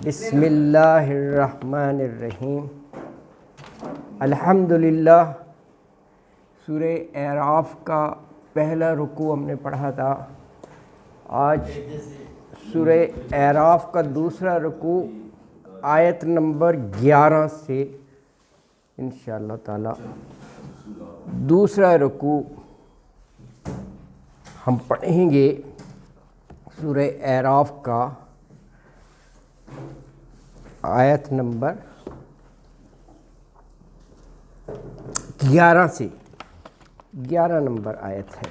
بسم اللہ الرحمن الرحیم۔ الحمدللہ سورہ اعراف کا پہلا رکوع ہم نے پڑھا تھا۔ آج سورہ اعراف کا دوسرا رکوع آیت نمبر 11 سے انشاءاللہ تعالی دوسرا رکوع ہم پڑھیں گے۔ سورہ اعراف کا آیت نمبر 11 سے 11 نمبر آیت ہے۔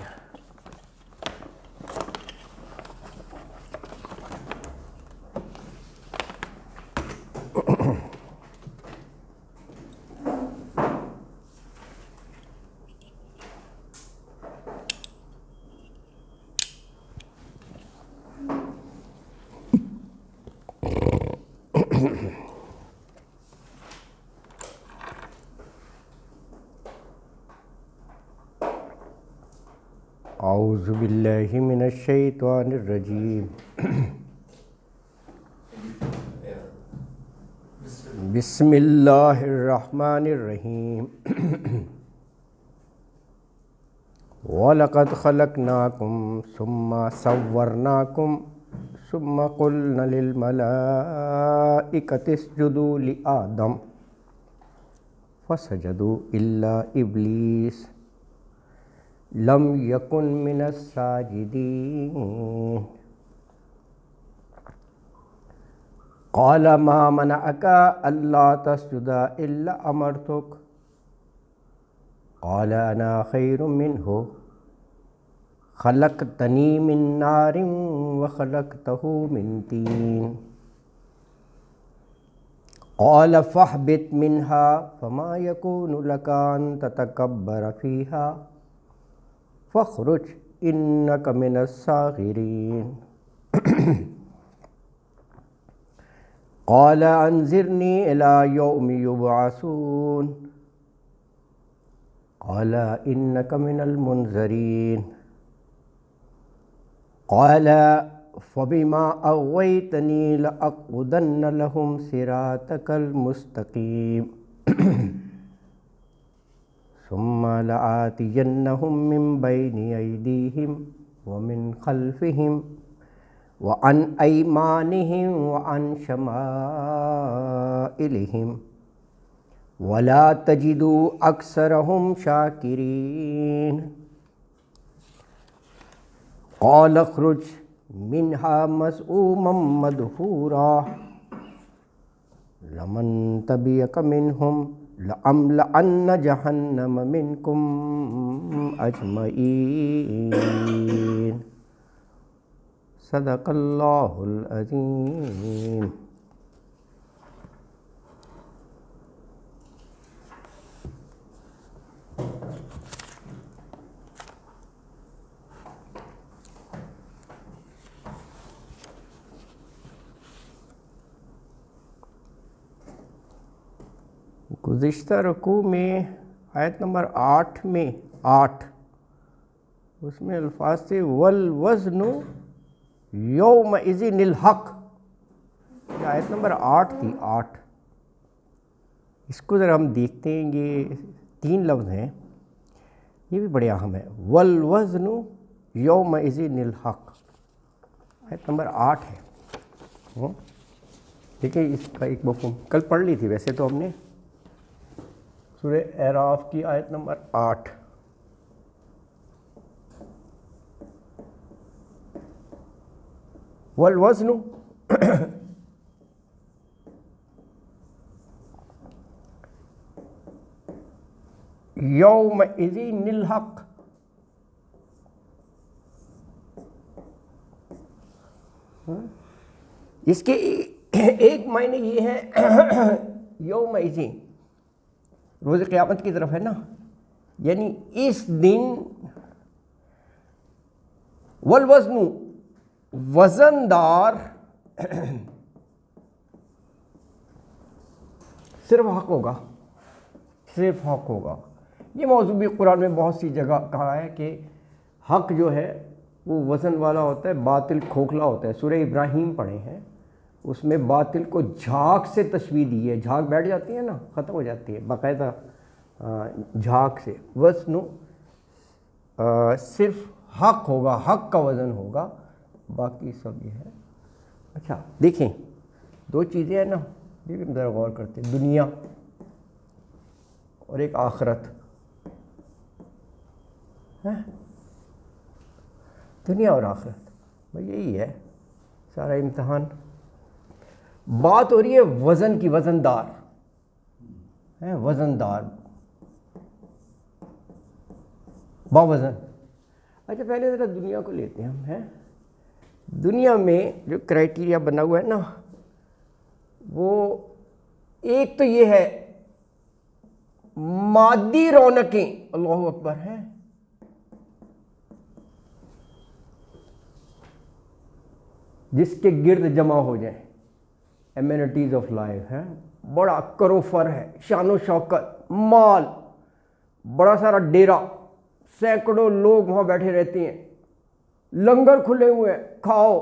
اعوذ باللہ من الشیطان الرجیم۔ بسم اللہ الرحمن الرحیم۔ وَلَقَدْ خَلَقْنَاكُمْ ثُمَّ صَوَّرْنَاكُمْ ثُمَّ قُلْنَا لِلْمَلَائِكَةِ اسْجُدُوا لِآدَمَ فَسَجَدُوا إِلَّا إِبْلِيسَ لم یکن من الساجدین۔ قال ما منعک الا تسجد الا امرتک قال انا خیر منہ خلقتنی من نار وخلقتہ من طین قال فاہبط منہا فما یکون لک ان تتکبر فیہا فاخرج انک من الصاغرین۔ قال انظرنی الی یوم یبعثون قال انک من المنظرین۔ قال فبما اغویتنی لاقعدن لهم صراطک المستقیم ثم لآتینہم من بین ایدیہم ومن خلفہم وعن ایمانہم وعن شمائلہم ولا تجد اکثرہم شاکرین۔ قال اخرج منہا مذءوما مدحورا لمن تبعک منہم لَأَمْلَأَنَّ جَهَنَّمَ مِنْكُمْ أَجْمَعِينَ۔ صدق اللہ العظیم۔ گزشتہ رکوع میں آیت نمبر 8 میں 8 اس میں الفاظ تھے والوزن یومئذ الحق۔ یہ آیت نمبر 8 تھی 8۔ اس کو ذرا ہم دیکھتے ہیں، یہ 3 لفظ ہیں، یہ بھی بڑے اہم ہے۔ والوزن یومئذ الحق آیت نمبر 8 ہے۔ دیکھیں اس کا ایک مفہوم کل پڑھ لی تھی ویسے تو ہم نے، سورہ اعراف کی آیت نمبر 8۔ والوزن یومئذ الحق۔ اس کے ایک معنی یہ ہے یومئذ روز قیامت کی طرف ہے نا، یعنی اس دن والوزن وزندار صرف حق ہوگا، صرف حق ہوگا۔ یہ موضوع بھی قرآن میں بہت سی جگہ کہا ہے کہ حق جو ہے وہ وزن والا ہوتا ہے، باطل کھوکھلا ہوتا ہے۔ سورہ ابراہیم پڑھے ہیں، اس میں باطل کو جھاگ سے تشبیہ دی ہے. جھاگ بیٹھ جاتی ہے نا, ختم ہو جاتی ہے باقاعدہ جھاگ سے. وزن صرف حق ہوگا, حق کا وزن ہوگا, باقی سب یہ ہے. اچھا دیکھیں دو چیزیں ہیں نا, یہ بھی ذرا غور کرتے ہیں, دنیا اور ایک آخرت. دنیا اور آخرت بھائی یہی ہے سارا امتحان. بات ہو رہی ہے وزن کی, وزن دار ہے, وزن دار باوزن. اچھا پہلے ذرا دنیا کو لیتے ہیں ہم. ہیں دنیا میں جو کرائٹیریا بنا ہوا ہے نا, وہ ایک تو یہ ہے مادی رونقیں, اللہ اکبر ہیں, جس کے گرد جمع ہو جائیں, ایمینٹیز آف لائف ہے, بڑا کروفر ہے, شان و شوکت, مال, بڑا سارا ڈیرا, سینکڑوں لوگ وہاں بیٹھے رہتے ہیں, لنگر کھلے ہوئے ہیں, کھاؤ,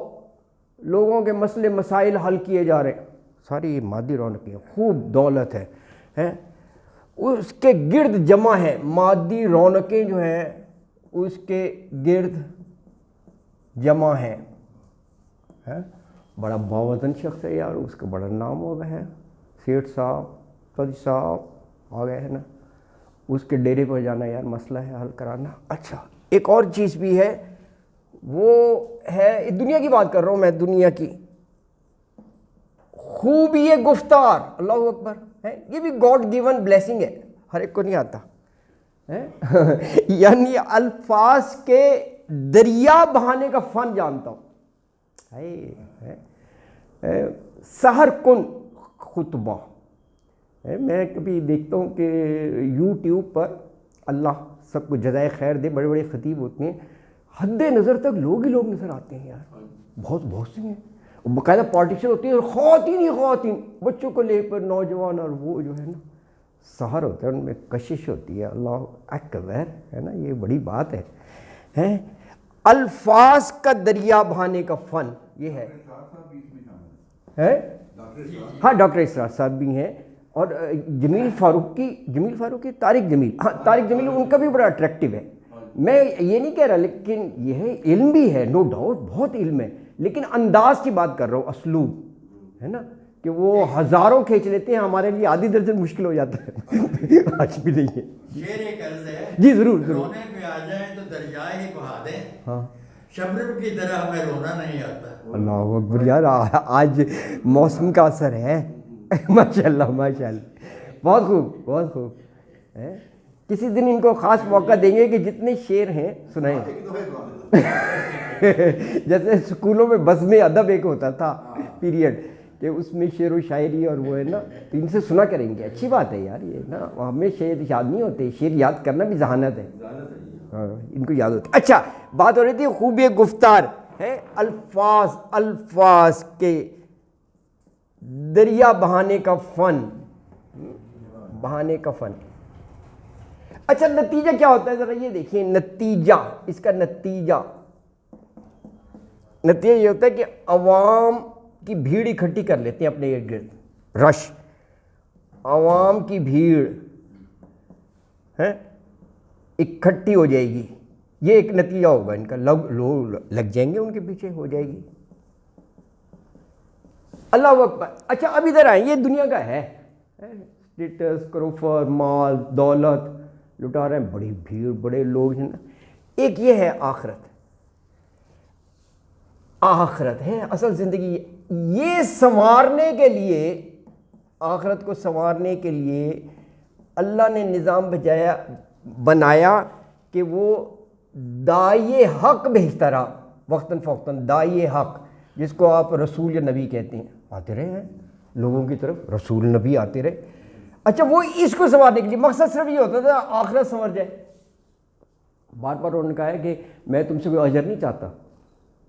لوگوں کے مسئلے مسائل حل کیے جا رہے ہیں. ساری مادی رونقیں, خوب دولت ہے, اس کے گرد جمع ہے. مادی رونقیں جو ہیں اس کے گرد جمع ہیں. بڑا باوزن شخص ہے یار, اس کا بڑا نام ہو گیا ہے, سیٹھ صاحب, فوجی صاحب آ گئے ہیں نا, اس کے ڈیرے پر جانا یار مسئلہ ہے حل کرانا. اچھا ایک اور چیز بھی ہے, وہ ہے دنیا کی بات کر رہا ہوں میں, دنیا کی خوبی گفتار, اللہ اکبر ہے, یہ بھی گاڈ گیون بلیسنگ ہے, ہر ایک کو نہیں آتا. یعنی الفاظ کے دریا بہانے کا فن جانتا ہوں. سحر کن خطبہ, میں کبھی دیکھتا ہوں کہ یوٹیوب پر, اللہ سب کو جزائے خیر دے, بڑے بڑے خطیب ہوتے ہیں, حد نظر تک لوگ ہی لوگ نظر آتے ہیں یار, بہت سے ہیں. باقاعدہ پارٹیشن ہوتی ہے, اور خواتین ہی خواتین, بچوں کو لے کر نوجوان, اور وہ جو ہے نا سحر ہوتا ہے, ان میں کشش ہوتی ہے. اللہ اکبر ہے نا, یہ بڑی بات ہے. الفاظ کا دریا بہانے کا فن یہ ہے. ہاں ڈاکٹر اسرار صاحب بھی ہیں, اور جمیل فاروقی طارق جمیل, ہاں طارق جمیل ان کا بھی بڑا اٹریکٹیو ہے. میں یہ نہیں کہہ رہا, لیکن یہ ہے علم بھی ہے, نو ڈاؤٹ بہت علم ہے, لیکن انداز کی بات کر رہا ہوں, اسلوب ہے نا, کہ وہ ہزاروں کھینچ لیتے ہیں, ہمارے لیے آدھی درجن مشکل ہو جاتا ہے. آج بھی نہیں ہے. شعر ایک عرض ہے, جی ضرور ضرور. رونے پہ آ جائیں تو دریا ہی بہا دیں, ہاں شبنم کی طرح ہمیں رونا نہیں آتا. اللہ اکبر یار, آج موسم کا اثر ہے. ماشاء اللہ ماشاء اللہ, بہت خوب بہت خوب. کسی دن ان کو خاص موقع دیں گے کہ جتنے شعر ہیں سنائیں. جیسے اسکولوں میں بزم ادب ایک ہوتا تھا پیریڈ, کہ اس میں شعر و شاعری اور وہ ہے نا, تو ان سے سنا کریں گے. اچھی بات ہے یار, یہ نا ہمیں شعر یاد نہیں ہوتے, شعر یاد کرنا بھی ذہانت ہے. ہاں ان کو یاد ہوتا ہے. اچھا بات ہو رہی تھی خوبی گفتار ہے, الفاظ کے دریا بہانے کا فن, بہانے کا فن. اچھا نتیجہ کیا ہوتا ہے ذرا یہ دیکھیں, نتیجہ, اس کا نتیجہ یہ ہوتا ہے کہ عوام کی بھیڑ اکٹھی کر لیتے ہیں اپنے ارد گرد, رش, عوام کی بھیڑ ہے اکٹھی ہو جائے گی. یہ ایک نتیجہ ہوگا ان کا, لوگ لگ جائیں گے ان کے پیچھے, ہو جائے گی. اللہ اکبر. اچھا اب ادھر آئیں, یہ دنیا کا ہے, اسٹیٹس, کروفر, مال, دولت لٹا رہے ہیں, بڑی بھیڑ, بڑے لوگ ہیں نا. ایک یہ ہے آخرت, آخرت ہے اصل زندگی. یہ سنوارنے کے لیے, آخرت کو سنوارنے کے لیے اللہ نے نظام بنایا کہ وہ داعی حق بھیجتا رہا, وقتاً فوقتاً. داعی حق جس کو آپ رسول یا نبی کہتے ہیں, آتے رہے ہیں لوگوں کی طرف, رسول نبی آتے رہے. اچھا وہ اس کو سنوارنے کے لیے, مقصد صرف یہ ہوتا تھا آخرت سنور جائے. بار بار انہوں نے کہا ہے کہ میں تم سے کوئی اجر نہیں چاہتا.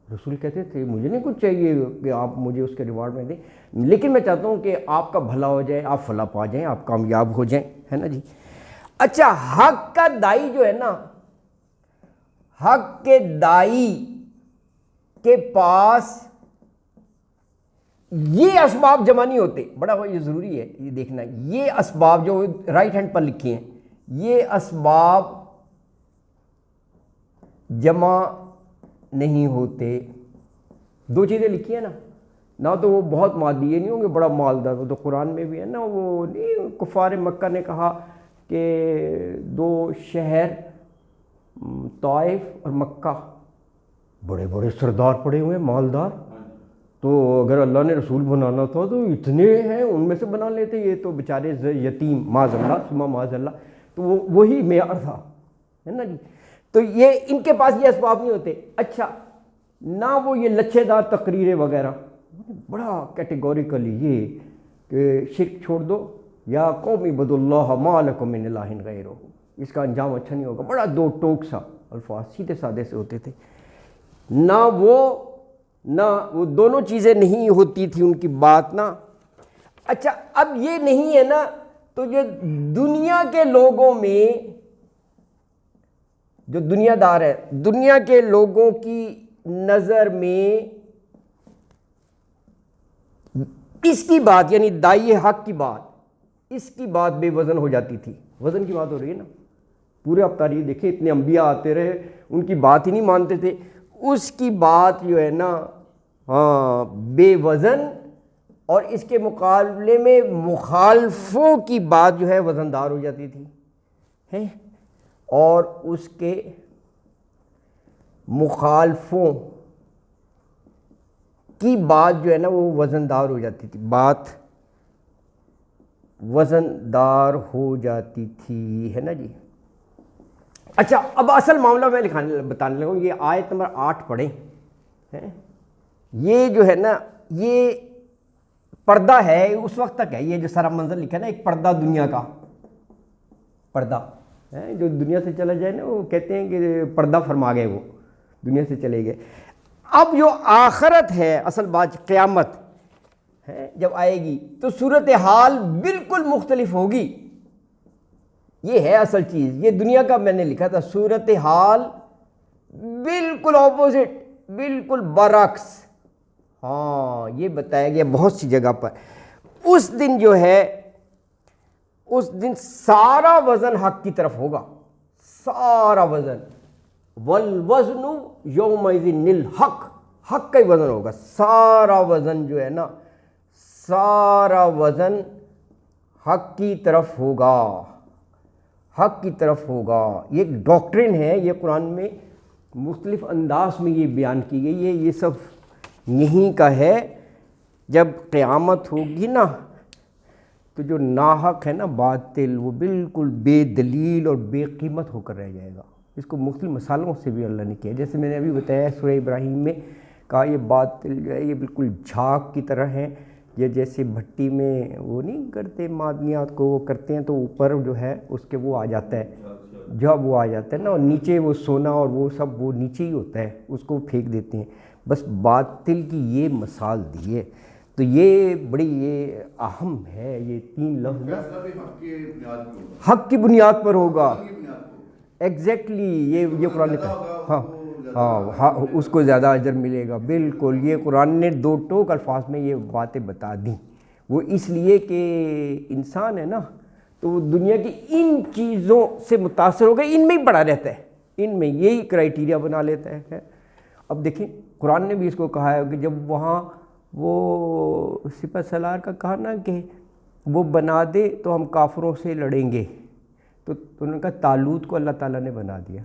رسول کہتے تھے مجھے نہیں کچھ چاہیے کہ آپ مجھے اس کے ریوارڈ میں دیں, لیکن میں چاہتا ہوں کہ آپ کا بھلا ہو جائے, آپ فلاح پا جائیں, آپ کامیاب ہو جائیں, ہے نا جی. اچھا حق کا دائی جو ہے نا, حق کے دائی کے پاس یہ اسباب جمع نہیں ہوتے، بڑا یہ ضروری ہے یہ دیکھنا، یہ اسباب جو رائٹ ہینڈ پر لکھے ہیں یہ اسباب جمع نہیں ہوتے۔ دو چیزیں لکھی ہیں نا، نہ تو وہ بہت مادی، یہ نہیں ہوں گے بڑا مالدار، وہ تو قرآن میں بھی ہے نا، وہ نہیں کفار مکہ نے کہا کہ دو شہر طائف اور مکہ بڑے بڑے سردار پڑے ہوئے ہیں مالدار، تو اگر اللہ نے رسول بنانا تھا تو اتنے ہیں ان میں سے بنا لیتے، یہ تو بیچارے یتیم معاذ اللہ ثم معاذ اللہ، تو وہی معیار تھا ہے نا جی۔ تو یہ ان کے پاس یہ اسباب نہیں ہوتے۔ اچھا، نہ وہ یہ لچھے دار تقریریں وغیرہ، بڑا کیٹیگوریکلی یہ کہ شرک چھوڑ دو، یا قوم اعبدوا اللہ ما لکم من الہ غیرہ، اس کا انجام اچھا نہیں ہوگا، بڑا دو ٹوک سا الفاظ سیدھے سادے سے ہوتے تھے۔ نہ وہ دونوں چیزیں نہیں ہوتی تھی ان کی بات نا۔ اچھا اب یہ نہیں ہے نا، تو یہ دنیا کے لوگوں میں جو دنیا دار ہے، دنیا کے لوگوں کی نظر میں اس کی بات یعنی دائی حق کی بات، اس کی بات بے وزن ہو جاتی تھی۔ وزن کی بات ہو رہی ہے نا، پورے اب تاریخ دیکھیں اتنے انبیاء آتے رہے ان کی بات ہی نہیں مانتے تھے، اس کی بات جو ہے نا ہاں بے وزن، اور اس کے مقابلے میں مخالفوں کی بات جو ہے وزندار ہو جاتی تھی، اور اس کے مخالفوں کی بات جو ہے نا وہ وزندار ہو جاتی تھی، بات وزندار ہو جاتی تھی، ہے نا جی۔ اچھا اب اصل معاملہ میں بتانے لگا ہوں، یہ آیت نمبر 8 پڑھیں، یہ جو ہے نا یہ پردہ ہے، اس وقت تک ہے یہ جو سارا منظر لکھا ہے نا، ایک پردہ دنیا کا پردہ ہے، جو دنیا سے چلا جائے نا وہ کہتے ہیں کہ پردہ فرما گئے، وہ دنیا سے چلے گئے۔ اب جو آخرت ہے، اصل بات قیامت ہے جب آئے گی تو صورتحال بالکل مختلف ہوگی، یہ ہے اصل چیز۔ یہ دنیا کا میں نے لکھا تھا، صورتحال بالکل اپوزٹ، بالکل برعکس، ہاں یہ بتایا گیا بہت سی جگہ پر۔ اس دن جو ہے، اس دن سارا وزن حق کی طرف ہوگا، سارا وزن، والوزن یومئذ الحق، حق کا ہی وزن ہوگا، سارا وزن جو ہے نا، سارا وزن حق کی طرف ہوگا، حق کی طرف ہوگا۔ یہ ایک ڈاکٹرن ہے، یہ قرآن میں مختلف انداز میں یہ بیان کی گئی ہے، یہ سب یہیں کا ہے۔ جب قیامت ہوگی نا تو جو ناحق ہے نا باطل، وہ بالکل بے دلیل اور بے قیمت ہو کر رہ جائے گا۔ اس کو مختلف مثالوں سے بھی اللہ نے کیا، جیسے میں نے ابھی بتایا سورہ ابراہیم میں کہا یہ باطل جو ہے یہ بالکل جھاگ کی طرح ہے، یہ جیسے بھٹی میں وہ نہیں کرتے معدنیات کو، وہ کرتے ہیں تو اوپر جو ہے اس کے وہ آ جاتا ہے، جب وہ آ جاتا ہے نا، اور نیچے وہ سونا اور وہ سب وہ نیچے ہی ہوتا ہے، اس کو پھینک دیتے ہیں۔ بس باطل کی یہ مثال دی ہے، تو یہ بڑی یہ اہم ہے، یہ 3 لفظ حق کی بنیاد پر ہوگا، ایگزیکٹلی یہ قرآن نے کہا، ہاں اس کو زیادہ اجر ملے گا، بالکل یہ قرآن نے 2 ٹوک الفاظ میں یہ باتیں بتا دیں۔ وہ اس لیے کہ انسان ہے نا تو وہ دنیا کی ان چیزوں سے متاثر ہو گئے، ان میں ہی پڑا رہتا ہے، ان میں یہی کرائیٹیریا بنا لیتا ہے۔ اب دیکھیں قرآن نے بھی اس کو کہا ہے کہ جب وہاں وہ سپہ سالار کا کہا نا کہ وہ بنا دے تو ہم کافروں سے لڑیں گے، تو انہوں نے کہا طالوت کو اللہ تعالیٰ نے بنا دیا،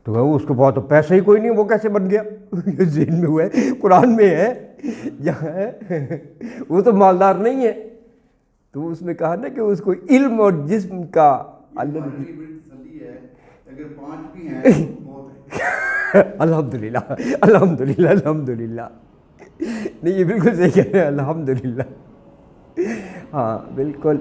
تو وہ اس کو بہت تو پیسہ ہی کوئی نہیں، وہ کیسے بن گیا؟ یہ ذہن میں ہوا ہے، قرآن میں ہے جہاں ہے، وہ تو مالدار نہیں ہے، تو اس میں کہا نا کہ اس کو علم اور جسم کا الحمدللہ الحمدللہ الحمدللہ، نہیں یہ بالکل صحیح کہہ رہے ہیں، الحمدللہ، ہاں بالکل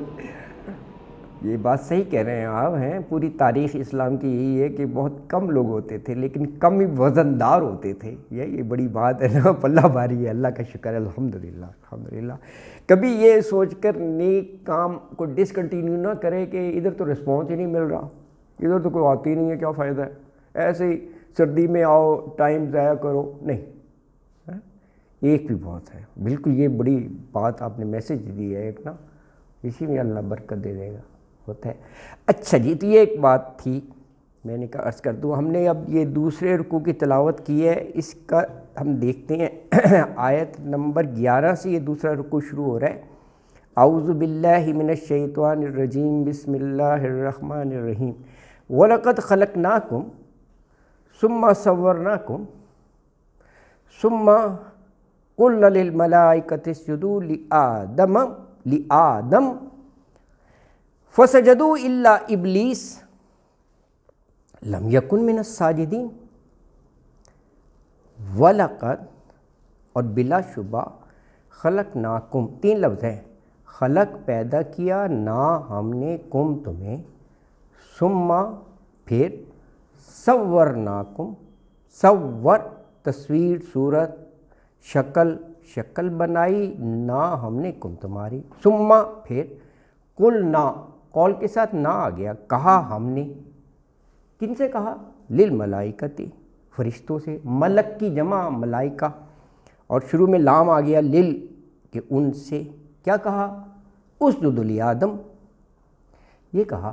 یہ بات صحیح کہہ رہے ہیں آپ ہیں۔ پوری تاریخ اسلام کی یہی ہے کہ بہت کم لوگ ہوتے تھے لیکن کم ہی وزندار ہوتے تھے، یہ بڑی بات ہے نا، پلہ بھاری ہے، اللہ کا شکر ہے، الحمدللہ الحمدللہ۔ کبھی یہ سوچ کر نیک کام کو ڈسکنٹینیو نہ کرے کہ ادھر تو رسپانس ہی نہیں مل رہا، ادھر تو کوئی آتی نہیں ہے، کیا فائدہ ہے، ایسے ہی سردی میں آؤ ٹائم ضائع کرو، نہیں، ایک بھی بہت ہے، بالکل یہ بڑی بات آپ نے میسج دی ہے ایک نا، اسی میں اللہ برکت دے دے گا، ہوتا ہے۔ اچھا جی، تو یہ ایک بات تھی، میں نے کہا عرض کر دوں۔ ہم نے اب یہ دوسرے رکوع کی تلاوت کی ہے، اس کا ہم دیکھتے ہیں آیت نمبر 11 سے یہ دوسرا رکوع شروع ہو رہا ہے۔ اعوذ باللہ من الشیطان الرجیم، بسم اللہ الرحمن الرحیم۔ وَلَقَدْ خَلَقْنَاكُمْ ثُمَّ صَوَّرْنَاكُمْ ثُمَّ قُلْنَا لِلْمَلَائِكَةِ اسْجُدُوا لِآدَمَ فَسَجَدُوا إِلَّا إِبْلِيسَ لَمْ يَكُنْ مِنَ السَّاجِدِينَ۔ وَلَقَدْ، اور بلا شبہ، خلقناکم، 3 لفظ ہیں، خلق پیدا کیا، نا ہم نے، کم تمہیں، ثم پھر، صورناکم، صور تصویر، صورت، شکل بنائی، نا ہم نے، کم تمہاری، ثم پھر، قلنا، قول کے ساتھ نا آ گیا، کہا ہم نے، کن سے کہا؟ للملائکتی، فرشتوں سے، ملک کی جمع ملائکہ، اور شروع میں لام آ گیا لل، کہ ان سے کیا کہا؟ اسجدوا لآدم، یہ کہا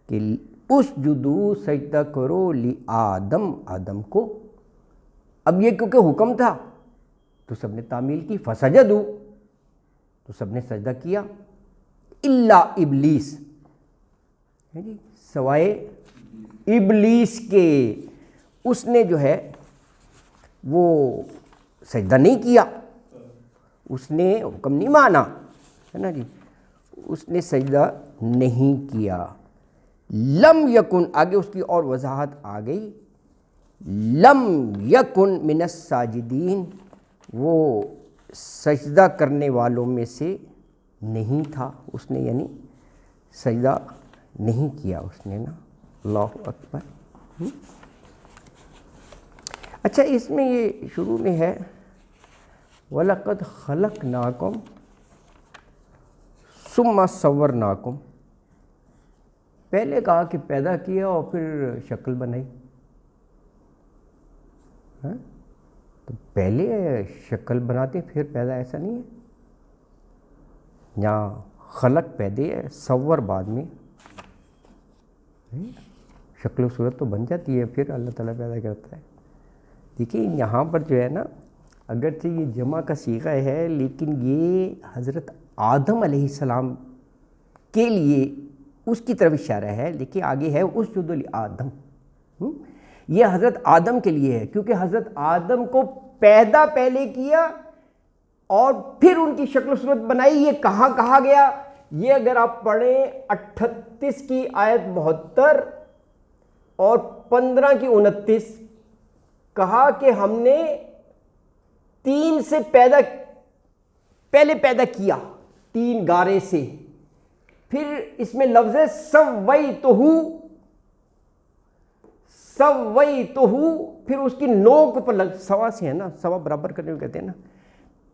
کہ اسجدوا، سجدہ کرو، لآدم، آدم کو۔ اب یہ کیونکہ حکم تھا تو سب نے تعمیل کی، فسجدوا، تو سب نے سجدہ کیا، الا ابلیس، سوائے ابلیس کے، اس نے جو ہے وہ سجدہ نہیں کیا، اس نے حکم نہیں مانا، ہے نا جی، اس نے سجدہ نہیں کیا۔ لم یکن، آگے اس کی اور وضاحت آ گئی، لم یکن من الساجدین، وہ سجدہ کرنے والوں میں سے نہیں تھا، اس نے یعنی سجدہ نہیں کیا اس نے نا، اللہ اکبر۔ اچھا، اس میں یہ شروع میں ہے وَلَقَدْ خَلَقْنَاكُمْ ثُمَّ صَوَّرْنَاكُمْ، پہلے کہا کہ پیدا کیا اور پھر شکل بنائی، تو پہلے شکل بناتے پھر پیدا، ایسا نہیں ہے، یہاں خلق پیدے ہے، صور بعد میں، شکل و صورت تو بن جاتی ہے پھر اللہ تعالیٰ پیدا کرتا ہے۔ دیکھیے یہاں پر جو ہے نا، اگرچہ یہ جمع کا صیغہ ہے لیکن یہ حضرت آدم علیہ السلام کے لیے اس کی طرف اشارہ ہے، لیکن آگے ہے اسجدوا لآدم، یہ حضرت آدم کے لیے ہے، کیونکہ حضرت آدم کو پیدا پہلے کیا اور پھر ان کی شکل و صورت بنائی۔ یہ کہاں کہا گیا؟ یہ اگر آپ پڑھیں 38 کی آیت 72 اور 15 کی 29، کہا کہ ہم نے 3 سے پہلے پیدا کیا، 3 گارے سے، پھر اس میں لفظ ہے سویتہ، پھر اس کی نوک پلک، سوا سے ہے نا، سوا برابر کرنے کو کہتے ہیں نا،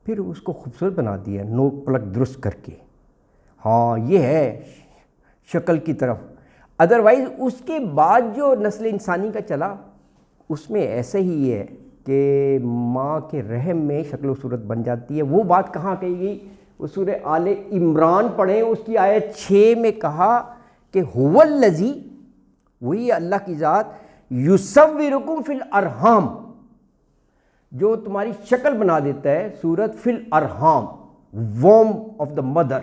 پھر اس کو خوبصورت بنا دیا نوک پلک درست کر کے۔ ہاں یہ ہے شکل کی طرف، ادروائز اس کے بعد جو نسل انسانی کا چلا اس میں ایسا ہی ہے کہ ماں کے رحم میں شکل و صورت بن جاتی ہے۔ وہ بات کہاں کہی گئی؟ وہ سورہ آل عمران پڑھیں، اس کی آیت 6 میں کہا کہ هو الذی، وہی اللہ کی ذات، یصورکم فی الارحام، جو تمہاری شکل بنا دیتا ہے، صورت فی الارحام، ووم آف دا مدر،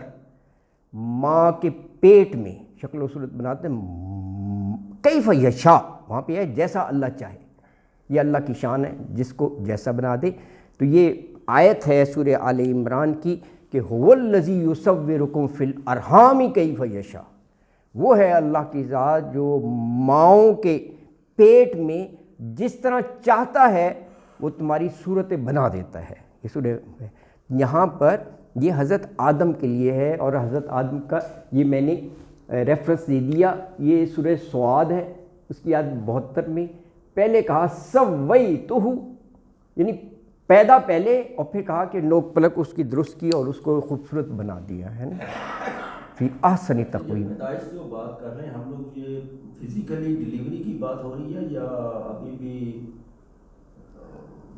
ماں کے پیٹ میں شکل و صورت بناتے ہیں، کیف یشاء، وہاں پہ ہے جیسا اللہ چاہے، یہ اللہ کی شان ہے جس کو جیسا بنا دے۔ تو یہ آیت ہے سورہ آل عمران کی کہ هو الذی یصورکم فی الارحام کیف یشاء، وہ ہے اللہ کی ذات جو ماؤں کے پیٹ میں جس طرح چاہتا ہے وہ تمہاری صورتیں بنا دیتا ہے۔ یہ سورہ یہاں پر یہ حضرت آدم کے لیے ہے، اور حضرت آدم کا یہ میں نے ریفرنس دے دیا، یہ سورہ سعاد ہے، اس کی آیت 72 میں پہلے کہا سویتہ، یعنی پیدا پہلے، اور پھر کہا کہ نوک پلک اس کی درست کی اور اس کو خوبصورت بنا دیا ہے نا، فی احسن تقویم۔ پیدائش سے وہ بات کر رہے ہیں ہم لوگ، یہ فزیکلی ڈیلیوری کی بات ہو رہی ہے یا ابھی بھی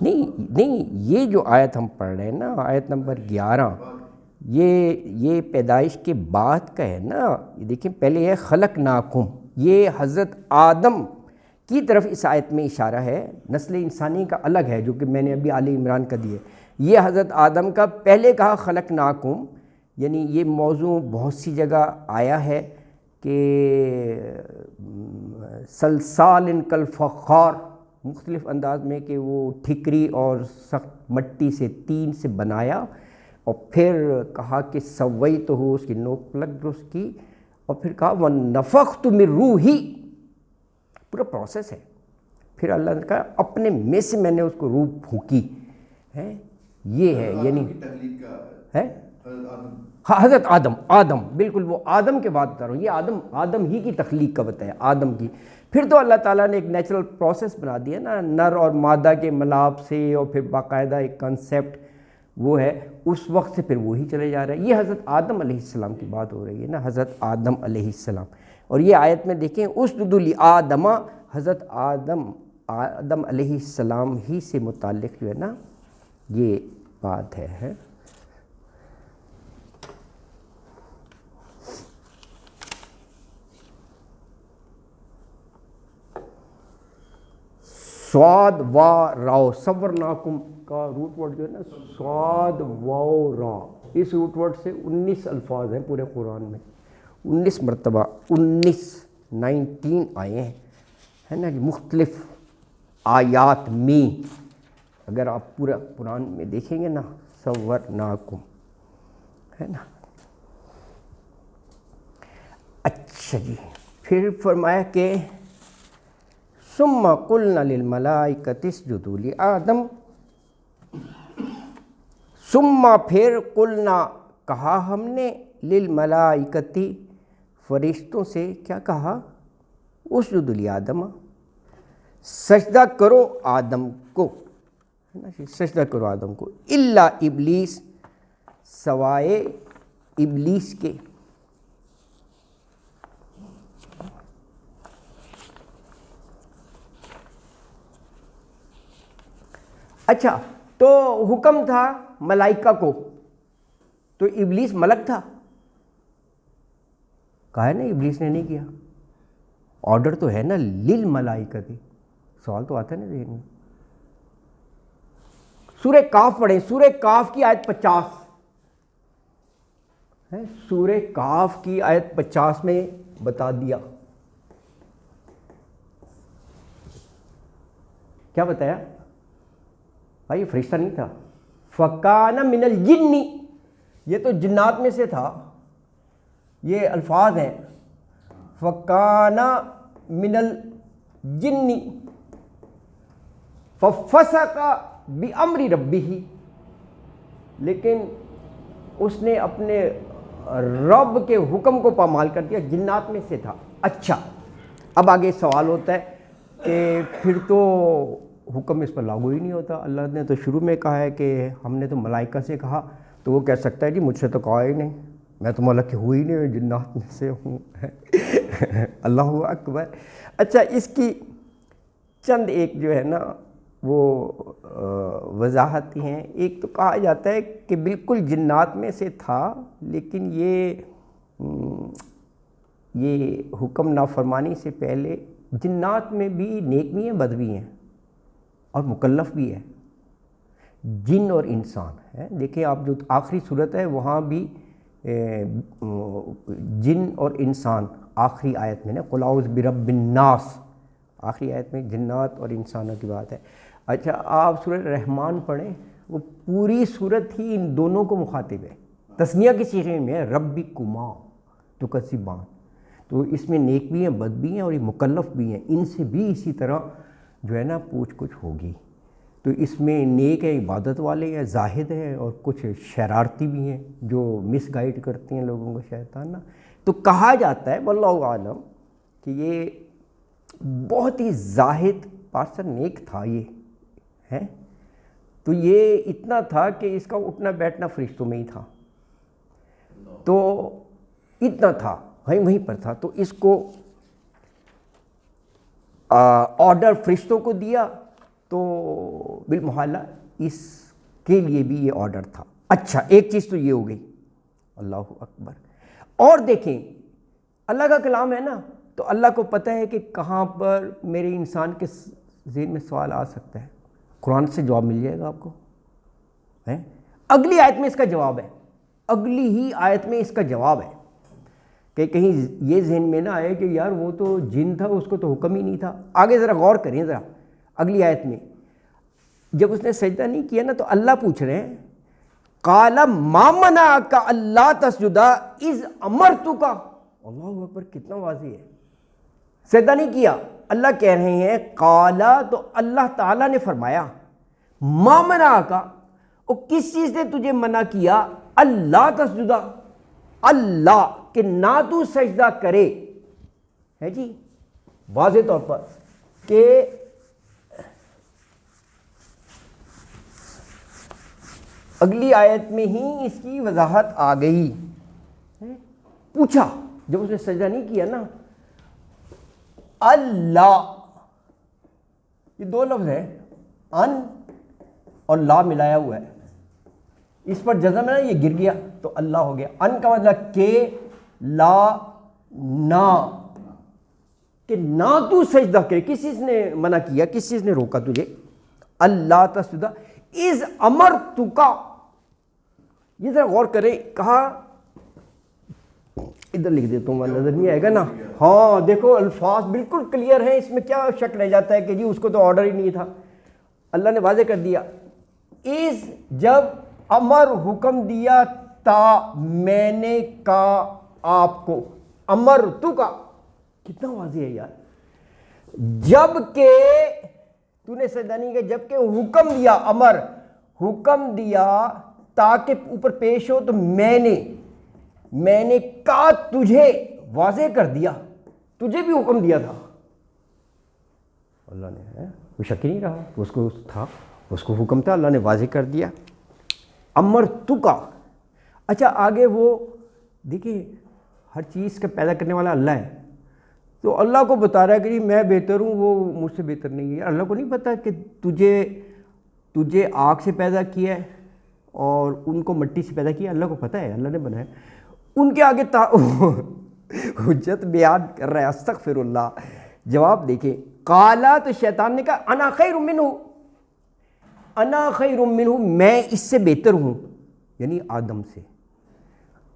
نہیں یہ جو آیت ہم پڑھ رہے ہیں نا آیت نمبر 11 یہ پیدائش کے بعد کا ہے نا. یہ دیکھیں پہلے ہے خلقناکم، یہ حضرت آدم کی طرف اس آیت میں اشارہ ہے. نسل انسانی کا الگ ہے جو کہ میں نے ابھی آل عمران کا دی ہے. یہ حضرت آدم کا پہلے کہا خلقناکم، یعنی یہ موضوع بہت سی جگہ آیا ہے کہ سلسال کالفخار، مختلف انداز میں کہ وہ ٹھکری اور سخت مٹی سے تین سے بنایا اور پھر کہا کہ سویتہ، اس کی نوک پلک درست کی، اور پھر کہا وَنَفَخْتُ مِن رُوحِی، پورا پروسیس ہے. پھر اللہ نے کہا اپنے میں سے میں نے اس کو روح پھونکی ہے. یہ ہے یعنی ہے ہاں حضرت آدم بالکل وہ آدم کے بعد بتا رہا ہوں. یہ آدم ہی کی تخلیق کا بتایا، آدم کی. پھر تو اللہ تعالیٰ نے ایک نیچرل پروسیس بنا دیا نا، نر اور مادہ کے ملاپ سے، اور پھر باقاعدہ ایک کنسیپٹ وہ ہے. اس وقت سے پھر وہی چلے جا رہا ہے. یہ حضرت آدم علیہ السلام کی بات ہو رہی ہے نا، حضرت آدم علیہ السلام. اور یہ آیت میں دیکھیں اسجد لآدم، حضرت آدم علیہ السلام ہی سے متعلق جو ہے نا یہ بات ہے. سواد وا راو، صورناکم کا روٹ ورڈ جو ہے نا سواد واو را، اس روٹ ورڈ سے 19 الفاظ ہیں پورے قرآن میں، 19 مرتبہ 19 آئے ہیں ہے نا، مختلف آیات میں. اگر آپ پورا قرآن میں دیکھیں گے نا صورناکم ہے نا. اچھا جی، پھر فرمایا کہ ثم قلنا للملائکۃ اسجدوا لآدم، ثم پھر قلنا کہا ہم نے للملائکۃ فرشتوں سے، کیا کہا؟ اسجدوا لآدم، سجدہ کرو آدم کو، سجدہ کرو آدم کو، الا ابلیس، سوائے ابلیس کے. اچھا تو حکم تھا ملائکہ کو، تو ابلیس ملک تھا؟ کہا ہے نا ابلیس نے نہیں کیا. آرڈر تو ہے نا للملائکۃ، سوال تو آتا ہے نا ذہن میں. سورہ کاف پڑھیں، سورہ کاف کی آیت 50 ہے، سورہ کاف کی آیت 50 میں بتا دیا. کیا بتایا بھائی؟ فرشتہ نہیں تھا. فَكَانَ مِنَ الْجِنِّ، یہ تو جنات میں سے تھا. یہ الفاظ ہیں فَكَانَ مِنَ الْجِنِّ فَفَسَقَ بِأَمْرِ رَبِّهِ، لیکن اس نے اپنے رب کے حکم کو پامال کر دیا. جنات میں سے تھا. اچھا اب آگے سوال ہوتا ہے کہ پھر تو حکم اس پر لاگو ہی نہیں ہوتا. اللہ نے تو شروع میں کہا ہے کہ ہم نے تو ملائکہ سے کہا، تو وہ کہہ سکتا ہے جی مجھ سے تو کہا ہی نہیں، میں تو ملک ہوئی نہیں، جنات میں سے ہوں. اللہ اکبر. اچھا اس کی چند ایک جو ہے نا وہ وضاحت ہیں. ایک تو کہا جاتا ہے کہ بالکل جنات میں سے تھا، لیکن یہ حکم نافرمانی سے پہلے جنات میں بھی نیک بھی ہیں، بد بھی ہیں، اور مکلف بھی ہے. جن اور انسان ہے. دیکھیں آپ جو آخری صورت ہے وہاں بھی جن اور انسان آخری آیت میں نا قل اعوذ برب الناس، آخری آیت میں جنات اور انسانوں کی بات ہے. اچھا آپ سورۃ رحمان پڑھیں، وہ پوری صورت ہی ان دونوں کو مخاطب ہے. تثنیہ کی صیغے میں ہے ربکما تکذبان، تو اس میں نیک بھی ہیں، بد بھی ہیں، اور یہ مکلف بھی ہیں. ان سے بھی اسی طرح جو ہے نا پوچھ کچھ ہوگی. تو اس میں نیک ہے، عبادت والے ہیں، زاہد ہیں، اور کچھ شرارتی بھی ہیں جو مس گائیڈ کرتی ہیں لوگوں کو شیطان نا. تو کہا جاتا ہے واللہ عالم کہ یہ بہت ہی زاہد پارسن نیک تھا یہ ہے. تو یہ اتنا تھا کہ اس کا اٹھنا بیٹھنا فرشتوں میں ہی تھا، تو اتنا تھا وہیں پر تھا. تو اس کو آرڈر فرشتوں کو دیا تو بالمحالہ اس کے لیے بھی یہ آرڈر تھا۔ اچھا ایک چیز تو یہ ہو گئی، اللہ اکبر۔ اور دیکھیں اللہ کا کلام ہے نا، تو اللہ کو پتہ ہے کہ کہاں پر میرے انسان کے ذہن میں سوال آ سکتا ہے، قرآن سے جواب مل جائے گا آپ کو۔ اگلی آیت میں اس کا جواب ہے، اگلی ہی آیت میں اس کا جواب ہے کہ کہیں یہ ذہن میں نہ آئے کہ یار وہ تو جن تھا، اس کو تو حکم ہی نہیں تھا۔ آگے ذرا غور کریں، ذرا اگلی آیت میں جب اس نے سجدہ نہیں کیا نا، تو اللہ پوچھ رہے ہیں قَالَ مَا مَنَعَكَ أَلَّا تَسْجُدَ إِذْ أَمَرْتُكَ۔ اللہ اکبر، کتنا واضح ہے، سجدہ نہیں کیا۔ اللہ کہہ رہے ہیں قالا، تو اللہ تعالیٰ نے فرمایا مَا مَنَعَكَ، اور کس چیز نے تجھے منع کیا، اللہ تسجدہ، اللہ کہ نہ تو سجدہ کرے، ہے جی واضح طور پر کہ اگلی آیت میں ہی اس کی وضاحت آ گئی۔ پوچھا جب اس نے سجدہ نہیں کیا نا، اللہ، یہ دو لفظ ہیں، ان اور لا ملایا ہوا ہے، اس پر جزم ہے نا، یہ گر گیا تو اللہ ہو گیا۔ ان کا مطلب کہ لا، نہ، کہ نہ تو سجدہ کرے، کس چیز نے منع کیا، کس چیز نے روکا تجھے، اللہ تسجدہ اذ امرتک۔ یہ ذرا غور کریں، کہا ادھر لکھ دیتا ہوں، نظر نہیں آئے گا نا، ہاں دیکھو الفاظ بالکل کلیئر ہیں، اس میں کیا شک رہ جاتا ہے کہ جی اس کو تو آرڈر ہی نہیں تھا، اللہ نے واضح کر دیا۔ اذ جب، امر حکم دیا، تا میں نے کہا آپ کو، امرتک، کتنا واضح ہے یار، جب کہ تو نے سجدہ نہیں کیا، جب کہ حکم دیا، امر حکم دیا تاکہ اوپر پیش ہو، تو میں نے کہا تجھے، واضح کر دیا، تجھے بھی حکم دیا تھا اللہ نے، وہ شک ہی نہیں رہا، اس کو تھا، اس کو حکم تھا، اللہ نے واضح کر دیا امرتک۔ اچھا آگے وہ دیکھیے ہر چیز کا پیدا کرنے والا اللہ ہے، تو اللہ کو بتا رہا ہے کہ میں بہتر ہوں، وہ مجھ سے بہتر نہیں ہے۔ اللہ کو نہیں پتا کہ تجھے آگ سے پیدا کیا ہے اور ان کو مٹی سے پیدا کیا، اللہ کو پتہ ہے، اللہ نے بنایا۔ ان کے آگے حجت بیان کر رہا ہے، استغفر اللہ۔ جواب دیکھیں، قالا، تو شیطان نے کہا انا خیر منہ، انا خیر منہ، میں اس سے بہتر ہوں، یعنی آدم سے۔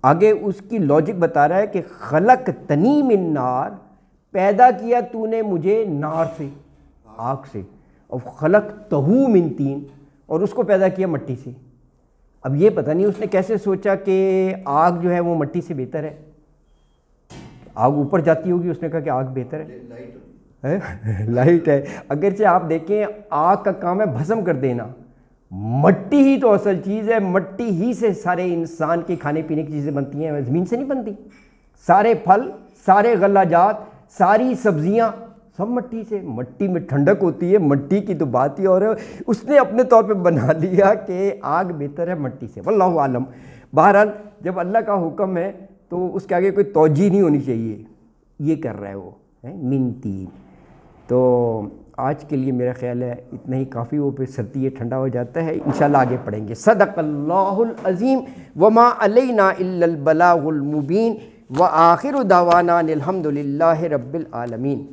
آگے اس کی لاجک بتا رہا ہے کہ خلقتنی من نار، پیدا کیا تو نے مجھے نار سے، آگ سے، اور خلقتہ من طین، اور اس کو پیدا کیا مٹی سے۔ اب یہ پتہ نہیں اس نے کیسے سوچا کہ آگ جو ہے وہ مٹی سے بہتر ہے، آگ اوپر جاتی ہوگی، اس نے کہا کہ آگ بہتر ہے، لائٹ ہے۔ اگرچہ آپ دیکھیں آگ کا کام ہے بھسم کر دینا، مٹی ہی تو اصل چیز ہے، مٹی ہی سے سارے انسان کے کھانے پینے کی چیزیں بنتی ہیں، زمین سے نہیں بنتی، سارے پھل، سارے غلہ جات، ساری سبزیاں سب مٹی سے، مٹی میں ٹھنڈک ہوتی ہے، مٹی کی تو بات ہی اور ہے، اس نے اپنے طور پہ بنا لیا کہ آگ بہتر ہے مٹی سے، واللہ عالم۔ بہرحال جب اللہ کا حکم ہے تو اس کے آگے کوئی توجہ نہیں ہونی چاہیے، یہ کر رہا ہے وہ من طین۔ تو آج کے لیے میرا خیال ہے اتنا ہی کافی، وہ پھر سردی ٹھنڈا ہو جاتا ہے، انشاءاللہ آگے پڑھیں گے۔ صدق اللہ العظیم وما علینا الا البلاغ المبین وآخر دعوانا الحمد للہ رب العالمین۔